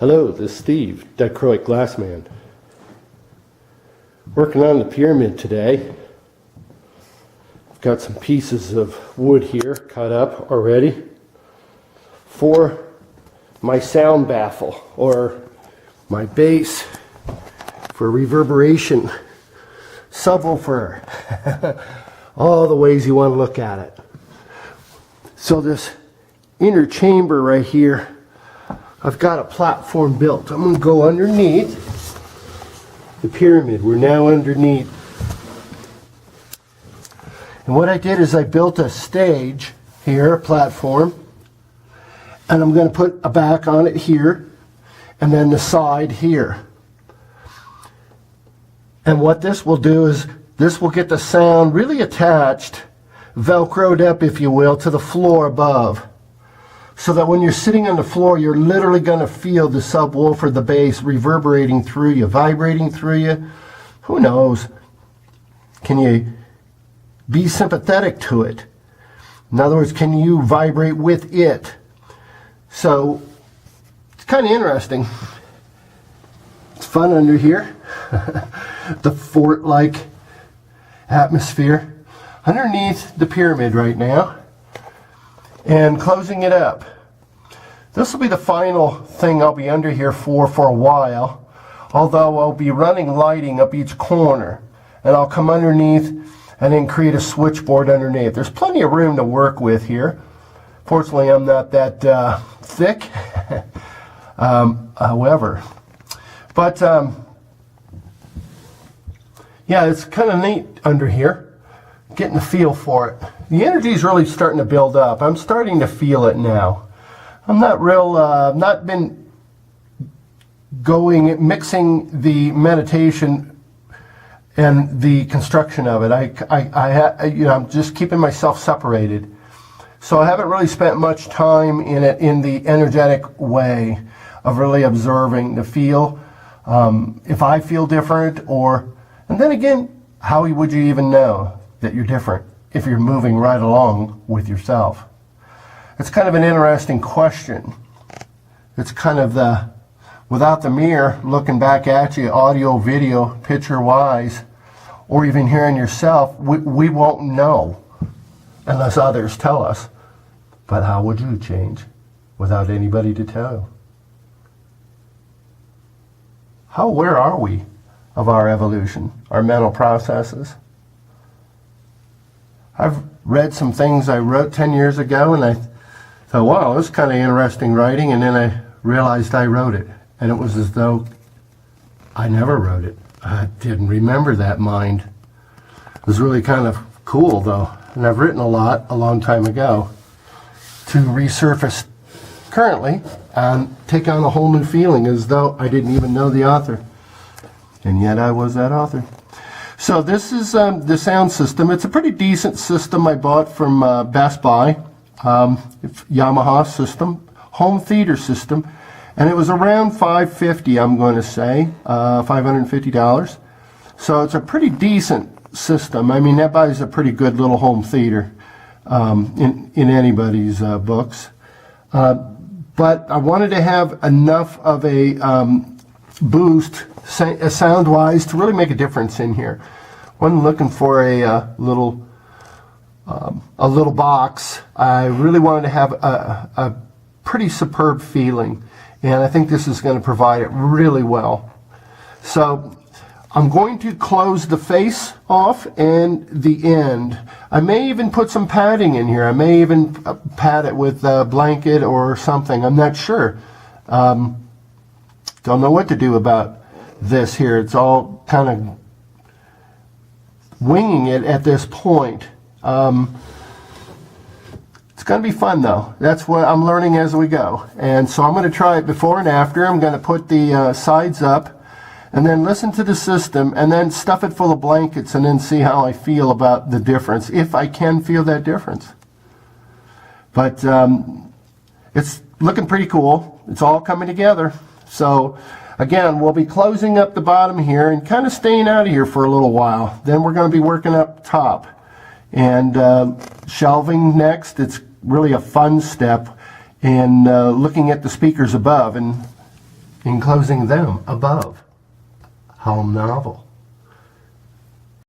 Hello, this is Steve, Dichroic Glassman. Working on the pyramid today. I've got some pieces of wood here cut up already for my sound baffle, or my base for reverberation subwoofer. All the ways you want to look at it. So this inner chamber right here, I've got a platform built. I'm going to go underneath the pyramid. We're now underneath. And what I did is I built a stage here, a platform, and I'm going to put a back on it here, and then the side here. And what this will do is this will get the sound really attached, velcroed up, if you will, to the floor above. So that when you're sitting on the floor, you're literally going to feel the subwoofer, the bass, reverberating through you, vibrating through you. Who knows? Can you be sympathetic to it? In other words, can you vibrate with it? So it's kind of interesting. It's fun under here. The fort-like atmosphere underneath the pyramid right now. And closing it up. This will be the final thing I'll be under here for a while, although I'll be running lighting up each corner, and I'll come underneath and then create a switchboard underneath. There's plenty of room to work with here. Fortunately, I'm not that thick, however. But yeah, it's kind of neat under here, getting the feel for it. The energy is really starting to build up. I'm starting to feel it now. I'm not not been mixing the meditation and the construction of it. I'm just keeping myself separated. So I haven't really spent much time in it in the energetic way of really observing the feel. If I feel different, and then again, how would you even know that you're different if you're moving right along with yourself? It's kind of an interesting question. It's kind of without the mirror looking back at you, audio, video, picture-wise, or even hearing yourself, we won't know unless others tell us. But how would you change without anybody to tell you? How aware are we of our evolution, our mental processes? I've read some things I wrote 10 years ago, and I thought, wow, this is kind of interesting writing, and then I realized I wrote it. And it was as though I never wrote it. I didn't remember that mind. It was really kind of cool, though. And I've written a lot a long time ago to resurface currently and take on a whole new feeling as though I didn't even know the author. And yet I was that author. So this is the sound system. It's a pretty decent system I bought from Best Buy. Yamaha system, home theater system. And it was around $550, I'm going to say, $550. So it's a pretty decent system. I mean, that buys a pretty good little home theater in anybody's books. But I wanted to have enough of a boost sound-wise to really make a difference in here. Wasn't looking for a little box. I really wanted to have a pretty superb feeling, and I think this is going to provide it really well. So I'm going to close the face off and the end. I may even put some padding in here. I may even pad it with a blanket or something. I'm not sure. Don't know what to do about this here. It's all kind of winging it at this point. It's going to be fun, though. That's what I'm learning as we go. And so I'm going to try it before and after. I'm going to put the sides up and then listen to the system and then stuff it full of blankets and then see how I feel about the difference, if I can feel that difference. But it's looking pretty cool. It's all coming together. So again, we'll be closing up the bottom here and kind of staying out of here for a little while. Then we're going to be working up top. And shelving next. It's really a fun step in looking at the speakers above. And enclosing them above. How novel.